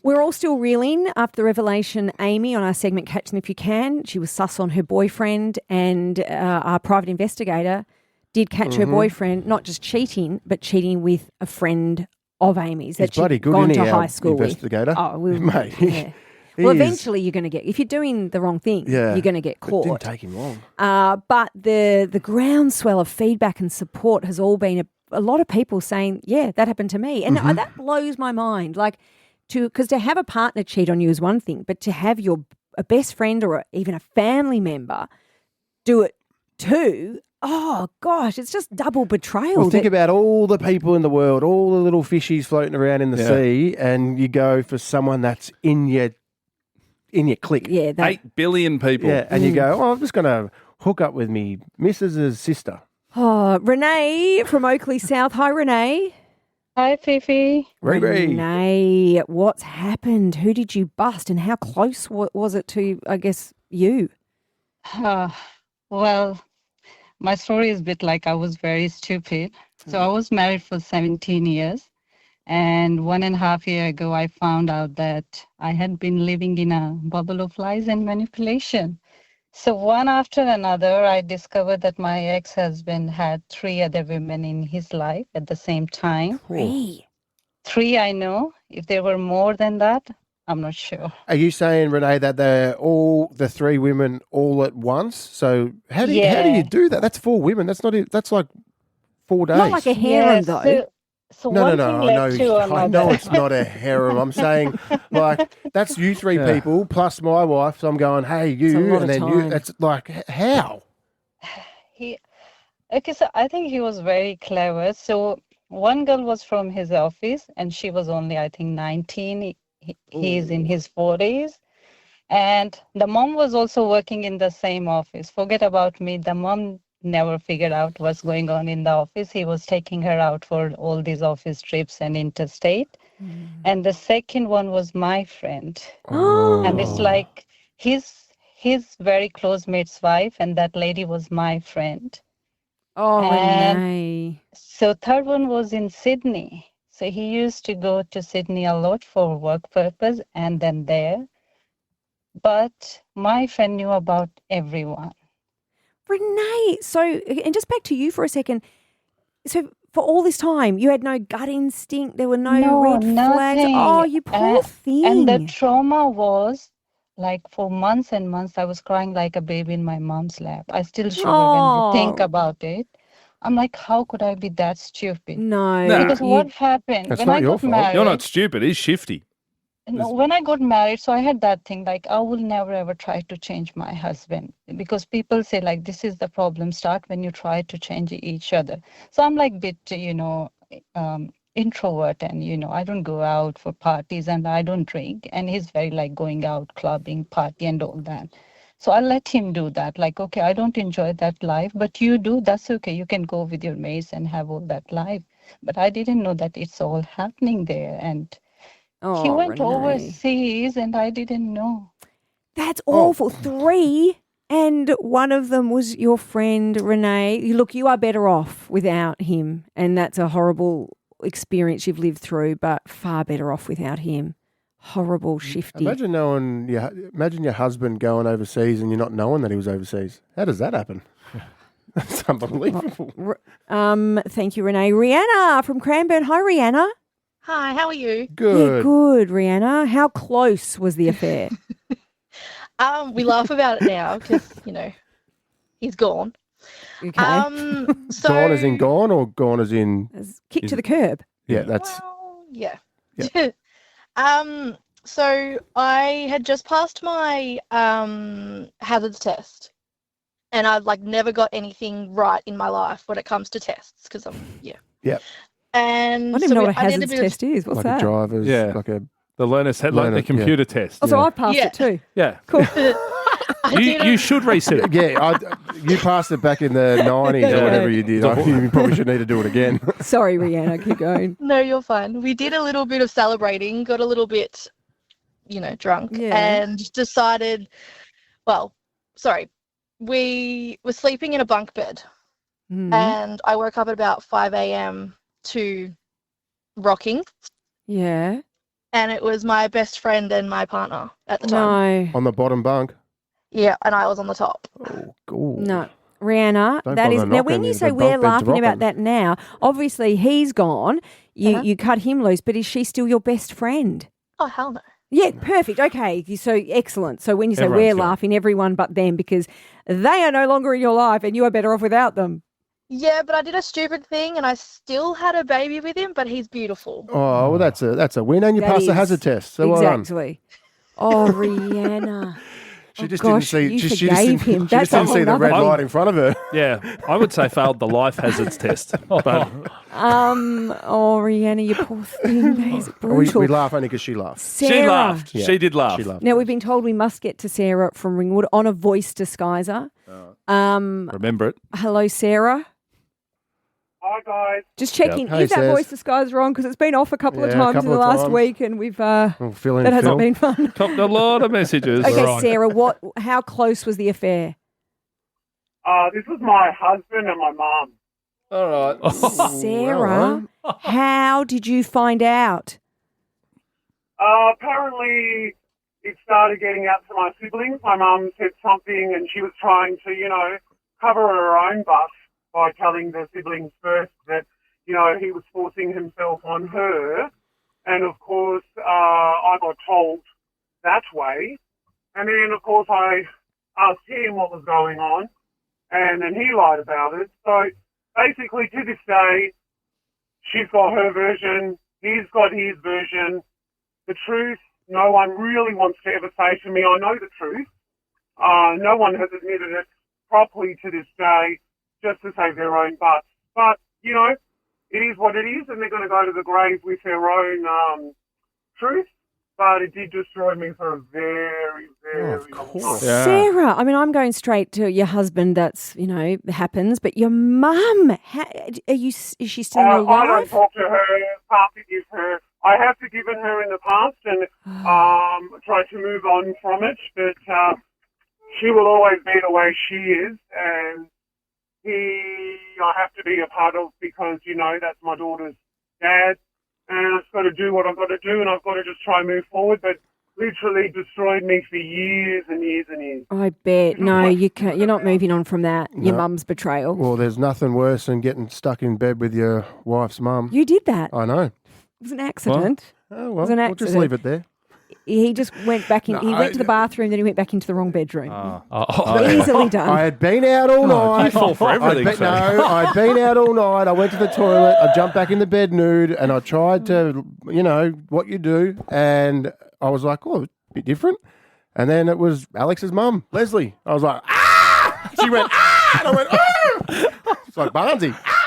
We're all still reeling after the revelation, Amy, on our segment Catch Them If You Can. She was sus on her boyfriend, and our private investigator did catch her boyfriend not just cheating, but cheating with a friend of Amy's He's that bloody she'd good, gone isn't to he, high our school investigator? with. Oh, well, Mate, yeah. he Well, is- eventually you're going to get, if you're doing the wrong thing, you're going to get It didn't caught. take him long. But the groundswell of feedback and support has all been a lot of people saying, yeah, that happened to me. And that blows my mind. Because to have a partner cheat on you is one thing, but to have a best friend or even a family member do it too, oh gosh, it's just double betrayal. Well, think about all the people in the world, all the little fishies floating around in the Yeah. sea, and you go for someone that's in your clique. Yeah, 8 billion people. Yeah, and you go, I'm just going to hook up with me Mrs.'s sister. Oh, Renee from Oakley South. Hi, Renee. Hi, Fifi. Renee, what's happened? Who did you bust, and how close was it to, I guess, you? Well, my story is a bit like I was very stupid. So I was married for 17 years. And 1.5 years ago, I found out that I had been living in a bubble of lies and manipulation. So one after another, I discovered that my ex-husband had 3 other women in his life at the same time. 3. 3, I know. If there were more than that, I'm not sure. Are you saying, Renee, that they're all the 3 women all at once? So how do you do that? That's 4 women. That's like 4 days. Not like a harem, though. So No. one thing led to I another. know it's not a harem. I'm saying, like, that's you 3 people plus my wife. So I'm going, hey, It's a you, lot and of then time. you. That's like, how? Okay, so I think he was very clever. So one girl was from his office, and she was only, I think, 19. He's in his 40s. And the mom was also working in the same office. Forget about me. The mom never figured out what's going on in the office. He was taking her out for all these office trips and interstate. And the second one was my friend. Oh. And it's like his very close mate's wife, and that lady was my friend. Oh, And Renee. so third one was in Sydney. So he used to go to Sydney a lot for work purpose and then there. But my friend knew about everyone. Renee, so, and just back to you for a second. So for all this time, you had no gut instinct. There were no red flags. Nothing. Oh, you poor thing. And the trauma was like for months and months, I was crying like a baby in my mom's lap. I still shiver when I think Oh. about it. I'm like, how could I be that stupid? No. No. Because what happened That's when not I your got fault. married? You're not stupid. He's shifty. No, when I got married, so I had that thing like I will never ever try to change my husband because people say like this is the problem start when you try to change each other. So I'm like bit introvert, and I don't go out for parties and I don't drink, and he's very like going out clubbing, party and all that. So I let him do that. Like, okay, I don't enjoy that life, but you do. That's okay. You can go with your mates and have all that life. But I didn't know that it's all happening there, and Oh, he went Renee. overseas and I didn't know. That's awful. 3, and one of them was your friend, Renee. Look, you are better off without him, and that's a horrible experience you've lived through, but far better off without him. Horrible, shifty. Imagine your husband going overseas and you're not knowing that he was overseas. How does that happen? That's unbelievable. Thank you, Renee. Rihanna from Cranbourne. Hi, Rihanna. Hi, how are you? Good. Yeah, good, Rihanna. How close was the affair? We laugh about it now because he's gone. Okay. So Gone as in gone or gone as in... As kick to the curb. Yeah, that's... well, yeah. Yeah. So I had just passed my hazards test, and I've like never got anything right in my life when it comes to tests because I'm Yep. And I don't even know what a hazards test is. What's like that? a driver's... Yeah. Like a... The learner's head, like Learner, the computer test. Oh, so Yeah. I passed Yeah. it too. Yeah. Cool. You should reset it. Yeah, you passed it back in the 90s Yeah. or whatever you did. You probably should need to do it again. Sorry, Rihanna. Keep going. No, you're fine. We did a little bit of celebrating, got a little bit, drunk, Yeah. and decided, we were sleeping in a bunk bed, and I woke up at about 5 a.m. to rocking. Yeah. and it was my best friend and my partner at the time. No. On the bottom bunk. Yeah, and I was on the top. Oh, God. No. Rihanna, Don't that is bother now. knocking When you me, say the we're bunk bed's laughing about rocking. that now, obviously he's gone. You cut him loose, but is she still your best friend? Oh, hell no. Yeah, perfect. Okay, so excellent. So when you say Everyone's we're gone. laughing, everyone but them, because they are no longer in your life, and you are better off without them. Yeah, but I did a stupid thing and I still had a baby with him, but he's beautiful. Oh, well, that's a win, and you That passed the is- hazard test. So well done. Exactly. Oh, Rihanna. She just gosh, didn't see. you She just forgave him. She That's just a didn't see whole the red nother- light in front of her. Yeah, I would say failed the life hazards test. But Oh, Rihanna, you poor thing. That is brutal. We laugh only because she laughed. Sarah. she laughed. Yeah, She did laugh. She laughed. Now we've been told we must get to Sarah from Ringwood on a voice disguiser. Remember it. Hello, Sarah. Hi guys. Just checking Hey, if that Saz. voice disguise wrong because it's been off a couple of Yeah, a times in couple the of last times. week, and we've Oh, fill in that hasn't Phil. been fun. Copped a lot of messages. Okay, Right. Sarah, how close was the affair? This was my husband and my mum. All right. Sarah, how did you find out? Apparently, it started getting out to my siblings. My mum said something, and she was trying to, cover her own butt by telling the siblings first that, he was forcing himself on her. And of course, I got told that way. And then, of course, I asked him what was going on, and then he lied about it. So basically, to this day, she's got her version, he's got his version. The truth, no one really wants to ever say to me, I know the truth. No one has admitted it properly to this day, just to save their own butts. But, it is what it is, and they're going to go to the grave with their own truth. But it did destroy me for a very, very Of long course. time. Yeah. Sarah, I mean, I'm going straight to your husband. That's happens, but your mum, is she still I don't alive? talk to her, can't forgive her. I have forgiven her in the past and tried to move on from it, but she will always be the way she is, and I have to be a part of because, that's my daughter's dad, and I've got to do what I've got to do, and I've got to just try and move forward, but literally destroyed me for years and years and years. I bet. No, you can't. You're not moving on from that. Your No. mum's betrayal. Well, there's nothing worse than getting stuck in bed with your wife's mum. You did that. I know. It was an accident. Oh, was well, an we'll just accident. leave it there. He just went back in. No, he went to the bathroom, then he went back into the wrong bedroom. Easily done. I had been out all night. you fall for everything, I'd Sam. no, I'd been out all night. I went to the toilet. I jumped back in the bed nude, and I tried to, what you do. And I was like, oh, a bit different. And then it was Alex's mum, Leslie. I was like, ah! She went, ah! And I went, ah! It's like Barnsey. Ah!